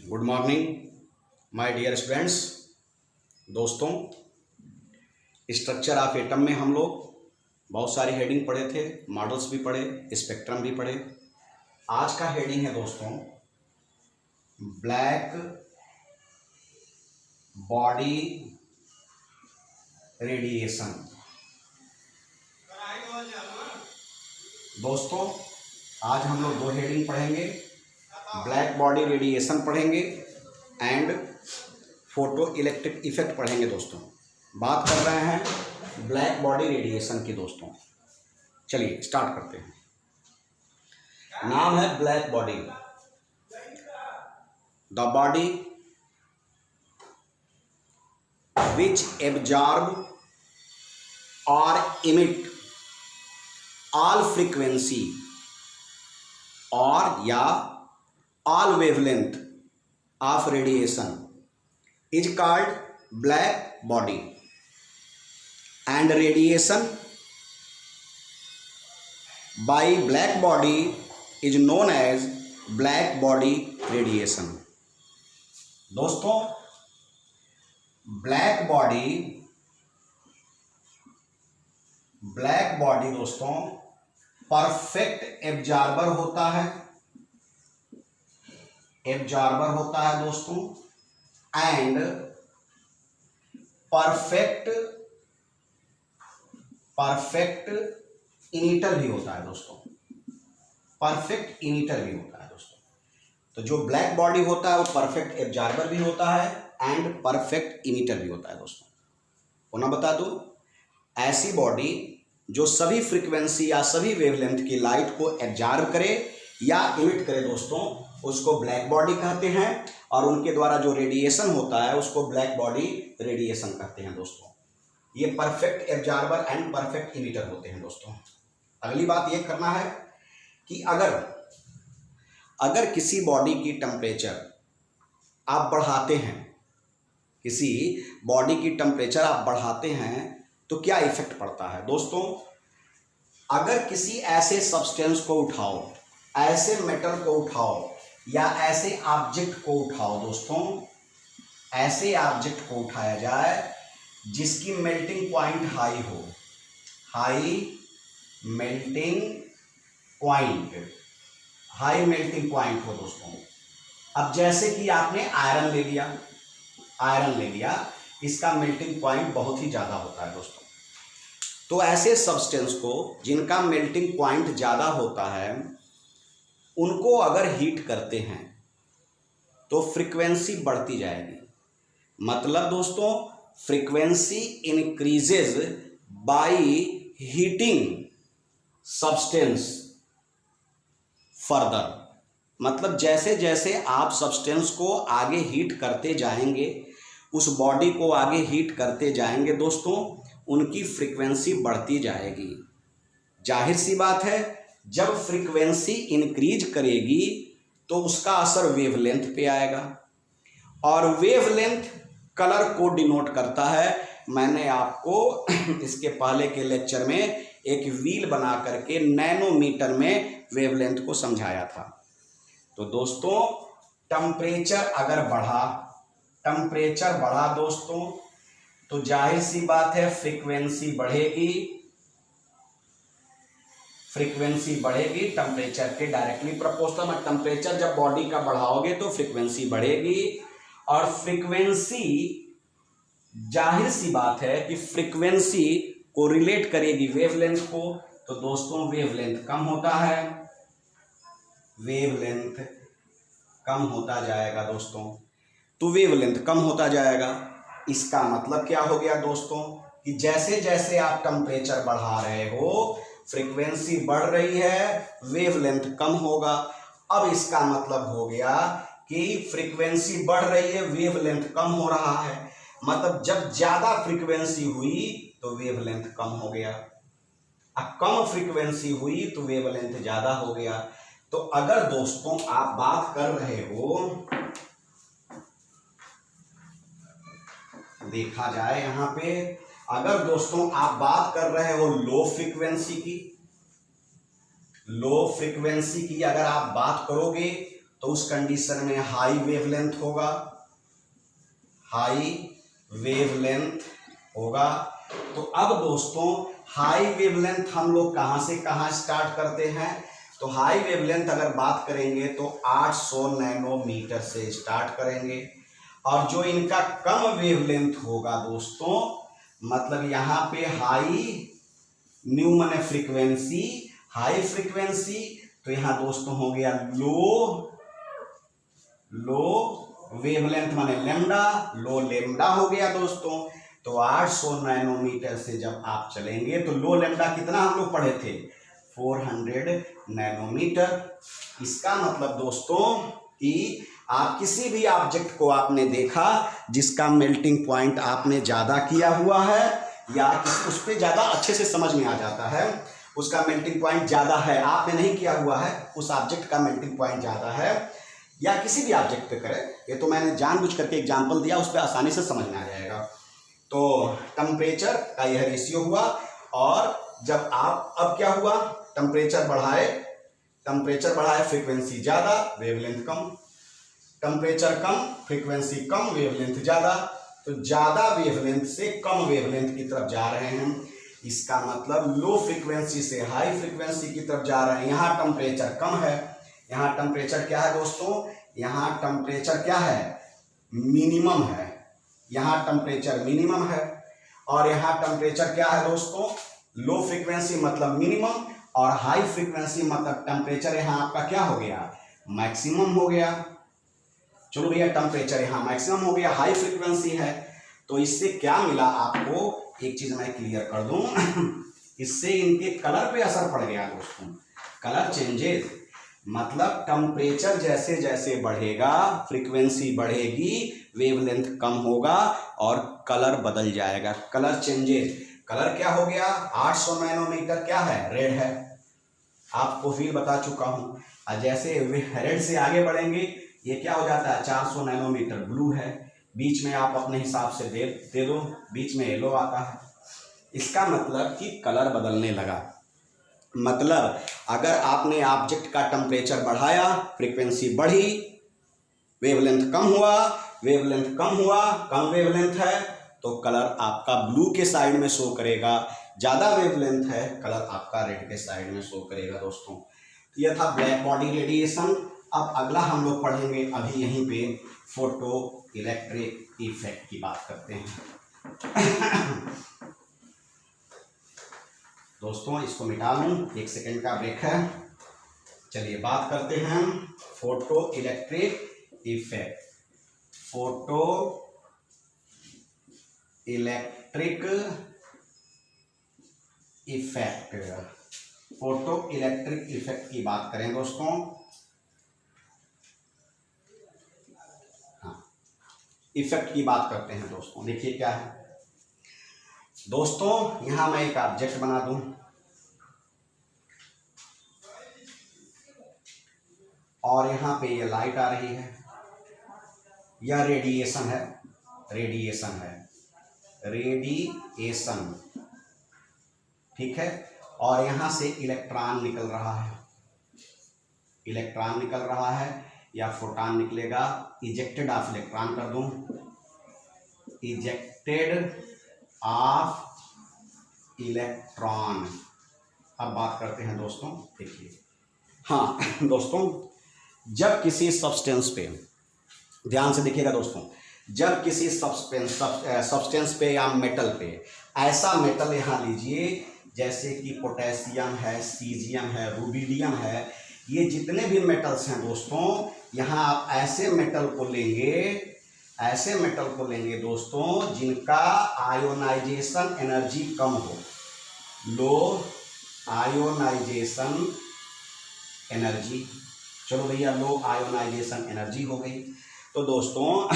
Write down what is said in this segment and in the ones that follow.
Good morning my dear students. दोस्तों, structure of atom में हम लोग बहुत सारी हेडिंग पढ़े थे, मॉडल्स भी पढ़े, स्पेक्ट्रम भी पढ़े। आज का हेडिंग है दोस्तों ब्लैक बॉडी रेडिएशन। दोस्तों, आज हम लोग दो हेडिंग पढ़ेंगे, ब्लैक बॉडी रेडिएशन पढ़ेंगे एंड फोटो इलेक्ट्रिक इफेक्ट पढ़ेंगे। दोस्तों, बात कर रहे हैं ब्लैक बॉडी रेडिएशन की। दोस्तों चलिए स्टार्ट करते हैं। नाम है black body. The body which absorb और इमिट ऑल फ्रीक्वेंसी और या all wavelength of radiation is called black body, and radiation by black body is known as black body radiation। दोस्तों, ब्लैक बॉडी दोस्तों perfect absorber होता है, दोस्तों, and perfect emitter भी होता है। दोस्तों, परफेक्ट इमिटर भी होता है। दोस्तों, तो जो ब्लैक बॉडी होता है वो परफेक्ट एब्जॉर्बर भी होता है एंड परफेक्ट इमिटर भी होता है। दोस्तों, पुनः बता दूं, ऐसी बॉडी जो सभी फ्रीक्वेंसी या सभी वेवलेंथ की लाइट को एब्जॉर्ब करे या इमिट करे, दोस्तों, उसको ब्लैक बॉडी कहते हैं, और उनके द्वारा जो रेडिएशन होता है उसको ब्लैक बॉडी रेडिएशन कहते हैं। दोस्तों, ये perfect absorber and perfect emitter होते हैं। दोस्तों, अगली बात ये करना है कि अगर किसी बॉडी की टेम्परेचर आप बढ़ाते हैं, तो क्या इफेक्ट पड़ता है। दोस्तों, अगर किसी ऐसे सब्सटेंस को उठाओ, ऐसे मेटल को उठाओ या ऐसे ऑब्जेक्ट को उठाओ, दोस्तों, ऐसे ऑब्जेक्ट को उठाया जाए जिसकी मेल्टिंग पॉइंट हाई हो, हाई मेल्टिंग पॉइंट हो। दोस्तों, अब जैसे कि आपने आयरन ले लिया, इसका मेल्टिंग पॉइंट बहुत ही ज़्यादा होता है। दोस्तों, तो ऐसे सब्सटेंस को जिनका मेल्टिंग पॉइंट ज़्यादा होता है, उनको अगर हीट करते हैं तो फ्रीक्वेंसी बढ़ती जाएगी। मतलब दोस्तों, frequency increases by heating substance further. मतलब जैसे जैसे आप सब्सटेंस को आगे हीट करते जाएंगे, उस बॉडी को आगे हीट करते जाएंगे, दोस्तों, उनकी फ्रीक्वेंसी बढ़ती जाएगी। जाहिर सी बात है, जब फ्रीक्वेंसी इंक्रीज करेगी तो उसका असर वेवलेंथ पे आएगा, और वेवलेंथ कलर को डिनोट करता है। मैंने आपको इसके पहले के लेक्चर में एक व्हील बना करके नैनोमीटर में वेवलेंथ को समझाया था। तो दोस्तों, टेम्परेचर अगर बढ़ा दोस्तों, तो जाहिर सी बात है फ्रीक्वेंसी बढ़ेगी टेम्परेचर के डायरेक्टली प्रोपोर्शनल में। टेम्परेचर जब बॉडी का बढ़ाओगे तो फ्रीक्वेंसी बढ़ेगी, और फ्रीक्वेंसी जाहिर सी बात है कि फ्रीक्वेंसी को रिलेट करेगी वेवलेंथ को। तो दोस्तों, वेवलेंथ कम होता जाएगा। दोस्तों, तो वेवलेंथ कम होता जाएगा। इसका मतलब क्या हो गया दोस्तों, कि जैसे जैसे आप टेम्परेचर बढ़ा रहे हो, फ्रीक्वेंसी बढ़ रही है, वेवलेंथ कम होगा। अब इसका मतलब हो गया कि फ्रीक्वेंसी बढ़ रही है, वेवलेंथ कम हो रहा है। मतलब जब ज्यादा फ्रीक्वेंसी हुई तो वेवलेंथ कम हो गया, अब कम फ्रीक्वेंसी हुई तो वेवलेंथ ज्यादा हो गया। तो अगर दोस्तों आप बात कर रहे हो, देखा जाए यहां पे, अगर दोस्तों आप बात कर रहे हो लो फ्रीक्वेंसी की अगर आप बात करोगे तो उस कंडीशन में हाई वेवलेंथ होगा, हाई वेवलेंथ होगा। तो अब दोस्तों हाई वेवलेंथ हम लोग कहाँ से कहाँ स्टार्ट करते हैं? तो हाई वेवलेंथ अगर बात करेंगे तो 800 नैनोमीटर से स्टार्ट करेंगे। और जो इनका कम वेवलेंथ होगा दोस्तों, मतलब यहाँ पे हाई, न्यू माने फ्रीक्वेंसी, हाई फ्रीक्वेंसी, तो यहाँ दोस्तों हो गया लो वेवलेंथ माने लेमडा, लो लेमडा हो गया दोस्तों। तो 800 नैनोमीटर से जब आप चलेंगे तो लो लेमडा कितना हम लोग पढ़े थे? 400 नैनोमीटर। इसका मतलब दोस्तों कि आप किसी भी ऑब्जेक्ट को आपने देखा जिसका मेल्टिंग पॉइंट आपने ज़्यादा किया हुआ है या उस पर ज़्यादा अच्छे से समझ में आ जाता है, उसका मेल्टिंग पॉइंट ज़्यादा है, आपने नहीं किया हुआ है, उस ऑब्जेक्ट का मेल्टिंग पॉइंट ज़्यादा है, या किसी भी ऑब्जेक्ट पे करें, ये तो मैंने जानबूझ करके एग्जाम्पल दिया, उस पर आसानी से समझ में आ जाएगा। तो टेम्परेचर का यह रेशियो हुआ। और जब आप अब क्या हुआ, टेम्परेचर बढ़ाए फ्रीक्वेंसी ज़्यादा वेवलेंथ कम, टेम्परेचर कम फ्रीक्वेंसी कम वेवलेंथ ज़्यादा, तो ज़्यादा वेवलेंथ से कम वेवलेंथ की तरफ जा रहे हैं। इसका मतलब लो फ्रीक्वेंसी से हाई फ्रीक्वेंसी की तरफ जा रहे हैं। यहाँ टेम्परेचर कम है, यहाँ टेम्परेचर क्या है दोस्तों, यहाँ टेम्परेचर क्या है? मिनिमम है। यहाँ टेम्परेचर मिनिमम है और यहाँ टेम्परेचर क्या है दोस्तों? लो फ्रीक्वेंसी मतलब मिनिमम और हाई फ्रीक्वेंसी मतलब टेम्परेचर यहाँ आपका क्या हो गया? मैक्सिमम हो गया। चलो भैया, टेम्परेचर यहाँ मैक्सिमम हो गया, हाई फ्रीक्वेंसी है, तो इससे क्या मिला आपको? एक चीज मैं क्लियर कर दूं इससे इनके कलर पे असर पड़ गया दोस्तों, कलर चेंजेस। मतलब टेम्परेचर जैसे जैसे बढ़ेगा फ्रीक्वेंसी बढ़ेगी, वेवलेंथ कम होगा और कलर बदल जाएगा, कलर चेंजेस। कलर क्या हो गया? 800 नैनोमीटर क्या है? रेड है, आपको फील बता चुका हूं। और जैसे रेड से आगे बढ़ेंगे ये क्या हो जाता है? 400 नैनोमीटर ब्लू है, बीच में आप अपने हिसाब से दे दो, बीच में येलो आता है। इसका मतलब कि कलर बदलने लगा। मतलब अगर आपने ऑब्जेक्ट का टेम्परेचर बढ़ाया, फ्रीक्वेंसी बढ़ी, वेवलेंथ कम हुआ, कम वेवलेंथ है तो कलर आपका ब्लू के साइड में शो करेगा, ज़्यादा वेवलेंथ है कलर आपका रेड के साइड में शो करेगा दोस्तों। यह था ब्लैक बॉडी रेडिएशन। अब अगला हम लोग पढ़ेंगे अभी यहीं पे फोटो इलेक्ट्रिक इफेक्ट की बात करते हैं। दोस्तों इसको मिटा लूँ, 1 सेकेंड का ब्रेक है। चलिए बात करते हैं photo electric effect. Photo electric effect, photo electric effect की बात करें दोस्तों। हाँ, इफेक्ट की बात करते हैं दोस्तों। देखिए क्या है दोस्तों, यहां मैं एक ऑब्जेक्ट बना दूं और यहां पे ये लाइट आ रही है, यह रेडिएशन है, रेडिएशन, ठीक है। और यहां से इलेक्ट्रॉन निकल रहा है, या फोटॉन निकलेगा। इजेक्टेड ऑफ इलेक्ट्रॉन कर दूं, इजेक्टेड ऑफ इलेक्ट्रॉन। अब बात करते हैं दोस्तों, देखिए। हाँ दोस्तों, जब किसी सब्सटेंस पे, ध्यान से देखिएगा दोस्तों, जब किसी सब्सटेंस पे या मेटल पे, ऐसा मेटल यहाँ लीजिए जैसे कि पोटेशियम है, सीजियम है, रुबिडियम है, ये जितने भी मेटल्स हैं दोस्तों, यहाँ आप ऐसे मेटल को लेंगे दोस्तों जिनका आयोनाइजेशन एनर्जी कम हो, लो आयोनाइजेशन एनर्जी। चलो भैया, लो आयोनाइजेशन एनर्जी हो गई। तो दोस्तों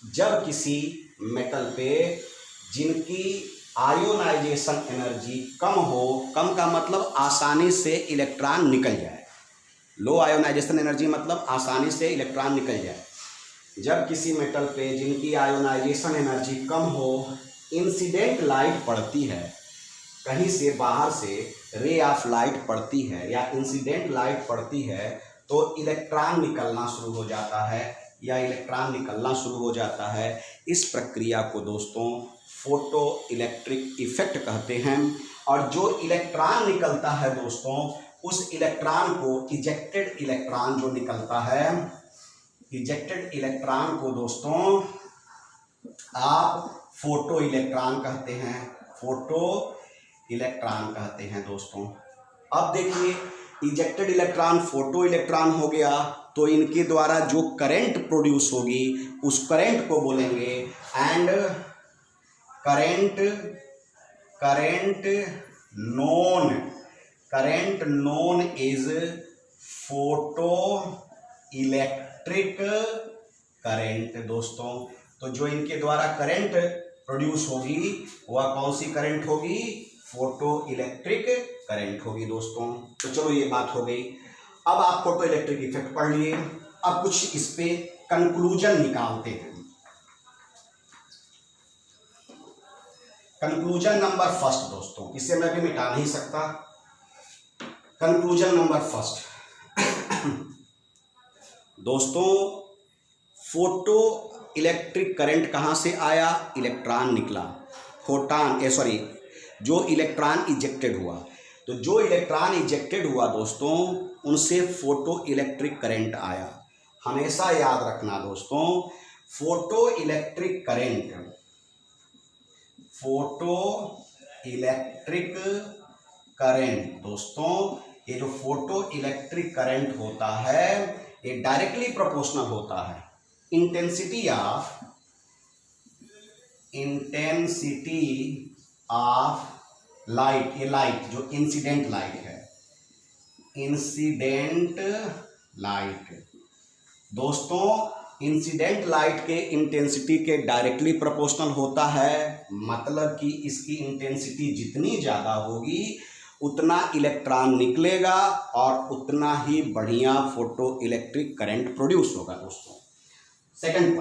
जब किसी मेटल पे जिनकी आयोनाइजेशन एनर्जी कम हो, कम का मतलब आसानी से इलेक्ट्रॉन निकल जाए, लो आयोनाइजेशन एनर्जी मतलब आसानी से इलेक्ट्रॉन निकल जाए। जब किसी मेटल पे जिनकी आयोनाइजेशन एनर्जी कम हो, इंसिडेंट लाइट पड़ती है, कहीं से बाहर से रे ऑफ लाइट पड़ती है या इंसिडेंट लाइट पड़ती है, तो इलेक्ट्रॉन निकलना शुरू हो जाता है या इलेक्ट्रॉन निकलना शुरू हो जाता है। इस प्रक्रिया को दोस्तों फोटो इलेक्ट्रिक इफेक्ट कहते हैं। और जो इलेक्ट्रॉन निकलता है दोस्तों, उस इलेक्ट्रॉन को इजेक्टेड इलेक्ट्रॉन जो निकलता है, इजेक्टेड इलेक्ट्रॉन को दोस्तों आप फोटो इलेक्ट्रॉन कहते हैं, फोटो इलेक्ट्रॉन कहते हैं दोस्तों। अब देखिए, इजेक्टेड इलेक्ट्रॉन फोटो इलेक्ट्रॉन हो गया, तो इनके द्वारा जो करंट प्रोड्यूस होगी उस करंट को बोलेंगे and current known is photo electric current दोस्तों। तो जो इनके द्वारा करंट प्रोड्यूस होगी वह कौन सी करंट होगी? फोटो इलेक्ट्रिक करंट होगी दोस्तों। तो चलो ये बात हो गई। अब आप फोटो इलेक्ट्रिक इफेक्ट पढ़ लिए, अब कुछ इस पे कंक्लूजन निकालते हैं। कंक्लूजन नंबर फर्स्ट दोस्तों, इसे मैं भी मिटा नहीं सकता। कंक्लूजन नंबर फर्स्ट दोस्तों, फोटो इलेक्ट्रिक करंट कहाँ से आया? इलेक्ट्रॉन निकला, जो इलेक्ट्रॉन इजेक्टेड हुआ। तो जो इलेक्ट्रॉन इजेक्टेड हुआ दोस्तों, उनसे फोटो इलेक्ट्रिक करंट आया। हमेशा याद रखना दोस्तों, फोटो इलेक्ट्रिक करंट दोस्तों, ये जो फोटो इलेक्ट्रिक करंट होता है ये डायरेक्टली प्रोपोर्शनल होता है इंटेंसिटी ऑफ लाइट। ये लाइट जो इंसिडेंट लाइट है, इंसिडेंट लाइट दोस्तों, इंसिडेंट लाइट के इंटेंसिटी के डायरेक्टली प्रोपोर्शनल होता है। मतलब कि इसकी इंटेंसिटी जितनी ज़्यादा होगी उतना इलेक्ट्रॉन निकलेगा और उतना ही बढ़िया फोटो इलेक्ट्रिक करंट प्रोड्यूस होगा दोस्तों। सेकंड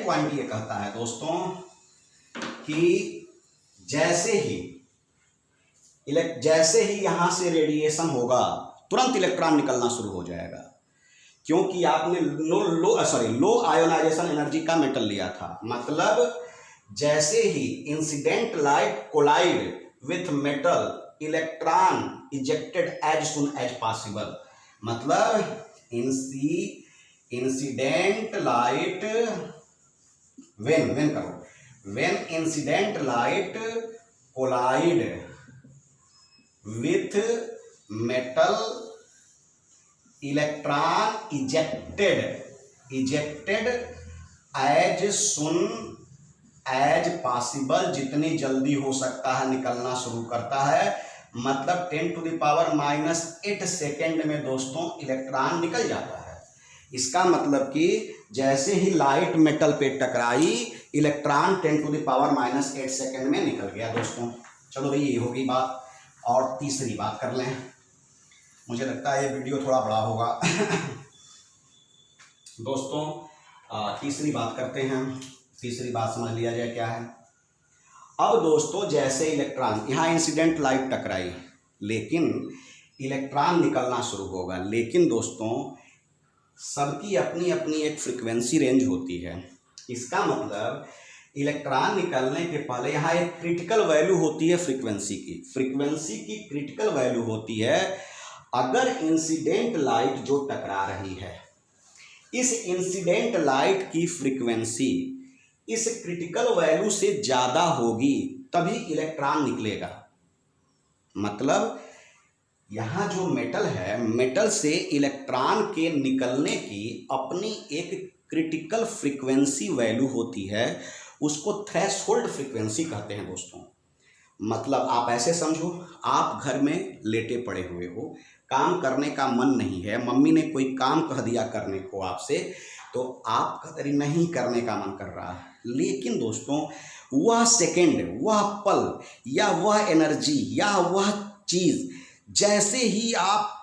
पॉइंट ये कहता है दोस्तों कि जैसे ही यहां से रेडिएशन होगा तुरंत इलेक्ट्रॉन निकलना शुरू हो जाएगा, क्योंकि आपने लो आयोनाइजेशन एनर्जी का मेटल लिया था। मतलब जैसे ही incident light collide with metal, electron ejected as soon as possible. मतलब incident light when incident light collide with metal, electron ejected as soon as possible, जितनी जल्दी हो सकता है निकलना शुरू करता है। मतलब 10⁻⁻8 सेकेंड में दोस्तों इलेक्ट्रॉन निकल जाता है। इसका मतलब कि जैसे ही लाइट मेटल पे टकराई, इलेक्ट्रॉन 10⁻⁻8 सेकेंड में निकल गया दोस्तों। चलो भाई, ये होगी बात। और तीसरी बात कर लें, मुझे लगता है ये वीडियो थोड़ा बड़ा होगा दोस्तों। तीसरी बात करते हैं। तीसरी बात समझ लिया जाए क्या है। अब दोस्तों, जैसे इलेक्ट्रॉन, यहाँ इंसिडेंट लाइट टकराई लेकिन इलेक्ट्रॉन निकलना शुरू होगा। लेकिन दोस्तों, सबकी अपनी अपनी एक फ्रीक्वेंसी रेंज होती है। इसका मतलब इलेक्ट्रॉन निकलने के पहले यहाँ एक क्रिटिकल वैल्यू होती है फ्रीक्वेंसी की क्रिटिकल वैल्यू होती है। अगर इंसिडेंट लाइट जो टकरा रही है, इस इंसिडेंट लाइट की फ्रीक्वेंसी इस क्रिटिकल वैल्यू से ज़्यादा होगी तभी इलेक्ट्रॉन निकलेगा। मतलब यहाँ जो मेटल है, मेटल से इलेक्ट्रॉन के निकलने की अपनी एक क्रिटिकल फ्रीक्वेंसी वैल्यू होती है, उसको थ्रेशोल्ड फ्रीक्वेंसी कहते हैं दोस्तों। मतलब आप ऐसे समझो, आप घर में लेटे पड़े हुए हो, काम करने का मन नहीं है, मम्मी ने कोई काम कह दिया करने को आपसे, तो आप कहते हैं नहीं करने का मन कर रहा है। लेकिन दोस्तों, वह सेकंड, वह पल या वह एनर्जी या वह चीज़, जैसे ही आप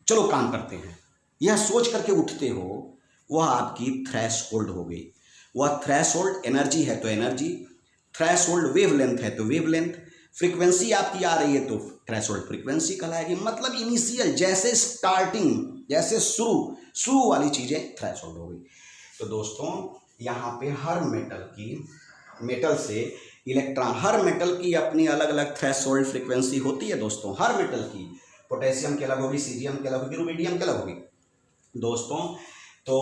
चलो काम करते हैं, यह सोच करके उठते हो, वह आपकी थ्रेशोल्ड हो गई। वह थ्रेशोल्ड एनर्जी है तो एनर्जी, थ्रेशोल्ड वेवलेंथ है तो वेवलेंथ, फ्रीक्वेंसी आपकी आ रही है तो थ्रेशोल्ड फ्रीक्वेंसी कहलाएगी। मतलब इनिशियल, जैसे स्टार्टिंग, जैसे शुरू वाली चीज़ें थ्रेशोल्ड हो गई। तो दोस्तों यहाँ पे हर मेटल से इलेक्ट्रॉन, हर मेटल की अपनी अलग अलग थ्रेशोल्ड फ्रीक्वेंसी होती है दोस्तों, हर मेटल की। पोटेशियम की अलग होगी, सीजियम की अलग होगी, रुबिडियम की अलग होगी दोस्तों। तो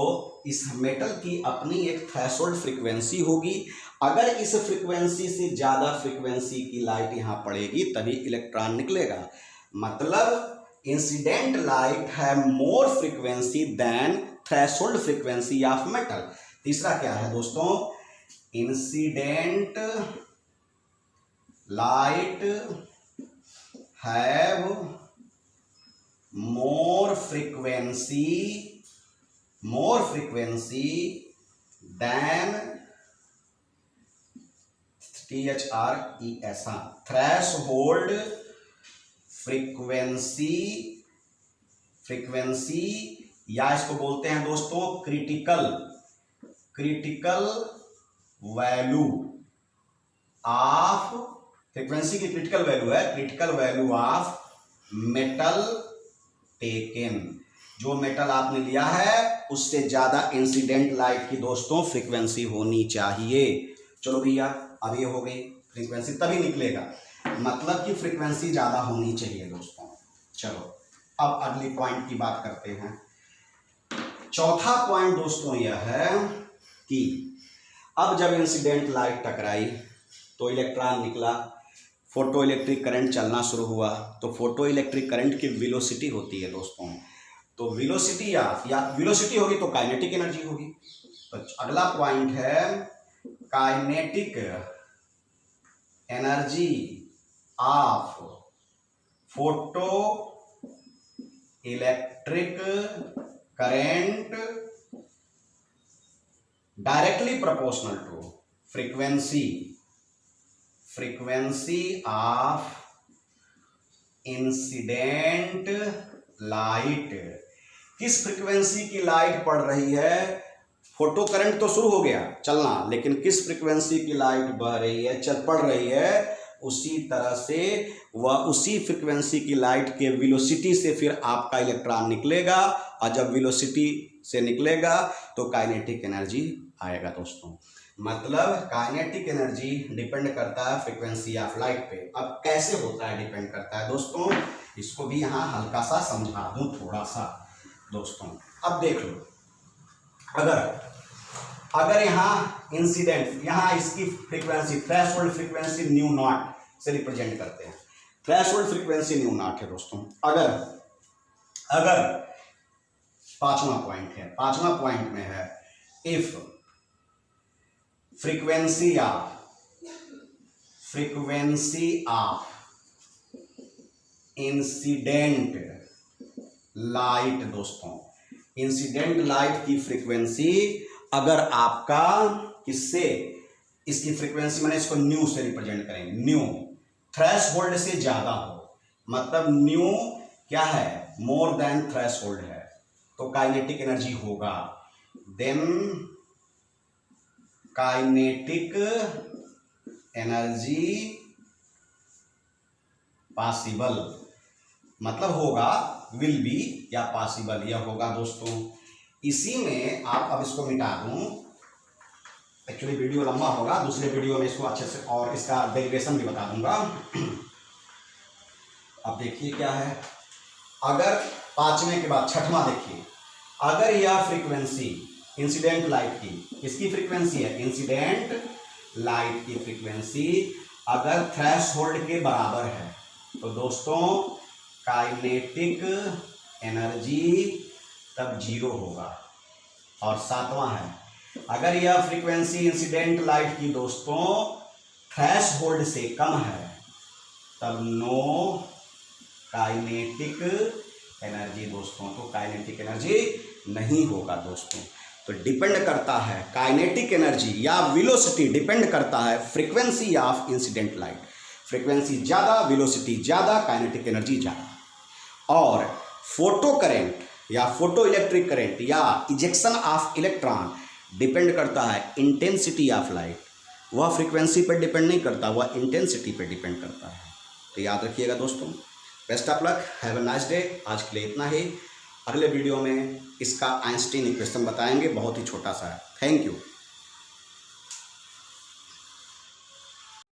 इस मेटल की अपनी एक थ्रेशोल्ड फ्रीक्वेंसी होगी। अगर इस फ्रीक्वेंसी से ज़्यादा फ्रीक्वेंसी की लाइट यहाँ पड़ेगी तभी इलेक्ट्रॉन निकलेगा। मतलब इंसिडेंट लाइट है more frequency than threshold frequency of metal. तीसरा क्या है दोस्तों, incident light have more frequency than THRES, threshold frequency, या इसको बोलते हैं दोस्तों क्रिटिकल वैल्यू ऑफ, फ्रीक्वेंसी की क्रिटिकल वैल्यू है, critical value of metal taken. जो मेटल आपने लिया है उससे ज्यादा इंसिडेंट लाइट की दोस्तों फ्रीक्वेंसी होनी चाहिए। चलो भैया, अब ये हो गई फ्रीक्वेंसी, तभी निकलेगा, मतलब कि फ्रीक्वेंसी ज्यादा होनी चाहिए दोस्तों। चलो अब अगली पॉइंट की बात करते हैं। चौथा पॉइंट दोस्तों यह है कि अब जब इंसिडेंट लाइट टकराई तो इलेक्ट्रॉन निकला, फोटो इलेक्ट्रिक करंट चलना शुरू हुआ। तो फोटो इलेक्ट्रिक करंट की वेलोसिटी होती है दोस्तों, तो वेलोसिटी या वेलोसिटी होगी तो काइनेटिक एनर्जी होगी। तो अगला पॉइंट है kinetic energy of photo electric current directly proportional to frequency of incident light. किस फ्रीक्वेंसी की लाइट पड़ रही है, फोटो करंट तो शुरू हो गया चलना, लेकिन किस फ्रीक्वेंसी की लाइट बह रही है, पड़ रही है, उसी तरह से वह उसी फ्रीक्वेंसी की लाइट के वेलोसिटी से फिर आपका इलेक्ट्रॉन निकलेगा, और जब वेलोसिटी से निकलेगा तो काइनेटिक एनर्जी आएगा दोस्तों। मतलब काइनेटिक एनर्जी डिपेंड करता है फ्रीक्वेंसी ऑफ लाइट पे। अब कैसे होता है, डिपेंड करता है दोस्तों, इसको भी यहाँ हल्का सा समझा दूँ थोड़ा सा दोस्तों। अब देख लो, अगर यहाँ इंसिडेंट, यहाँ इसकी frequency threshold frequency new not से रिप्रेजेंट करते हैं, थ्रेशोल्ड फ्रीक्वेंसी न्यू नॉट है दोस्तों। अगर पांचवा पॉइंट में है if frequency of incident light दोस्तों, इंसिडेंट लाइट की फ्रीक्वेंसी अगर आपका किससे, इसकी फ्रीक्वेंसी मैंने इसको न्यू से रिप्रेजेंट करेंगे, न्यू थ्रेशोल्ड से ज्यादा हो, मतलब न्यू क्या है, मोर देन थ्रेशोल्ड है, तो काइनेटिक एनर्जी होगा। देन काइनेटिक एनर्जी पॉसिबल, मतलब होगा, विल बी या पॉसिबल, यह होगा दोस्तों। इसी में आप, अब इसको मिटा दूं, एक्चुअली वीडियो लंबा होगा, दूसरे वीडियो में इसको अच्छे से और इसका डेरिवेशन भी बता दूंगा। अब देखिए क्या है, अगर पांचवें के बाद छठवां देखिए, अगर यह फ्रीक्वेंसी इंसिडेंट लाइट की, इसकी फ्रीक्वेंसी है इंसिडेंट लाइट की फ्रीक्वेंसी अगर थ्रेशोल्ड के बराबर है तो दोस्तों काइनेटिक एनर्जी तब 0 होगा। और सातवां है, अगर यह फ्रीक्वेंसी इंसिडेंट लाइट की दोस्तों थ्रेशोल्ड से कम है तब नो काइनेटिक एनर्जी दोस्तों, तो काइनेटिक एनर्जी नहीं होगा दोस्तों। तो डिपेंड करता है काइनेटिक एनर्जी या वेलोसिटी, डिपेंड करता है frequency of incident light, frequency ज़्यादा, वेलोसिटी ज़्यादा, काइनेटिक एनर्जी ज़्यादा। और फोटो करंट या फोटो इलेक्ट्रिक करंट या इजेक्शन ऑफ इलेक्ट्रॉन डिपेंड करता है इंटेंसिटी ऑफ लाइट, वह फ्रीक्वेंसी पर डिपेंड नहीं करता, वह इंटेंसिटी पर डिपेंड करता है। तो याद रखिएगा दोस्तों। Best of luck, have a nice day. आज के लिए इतना ही। अगले वीडियो में इसका आइंस्टीन इक्वेशन बताएंगे, बहुत ही छोटा सा है। Thank you.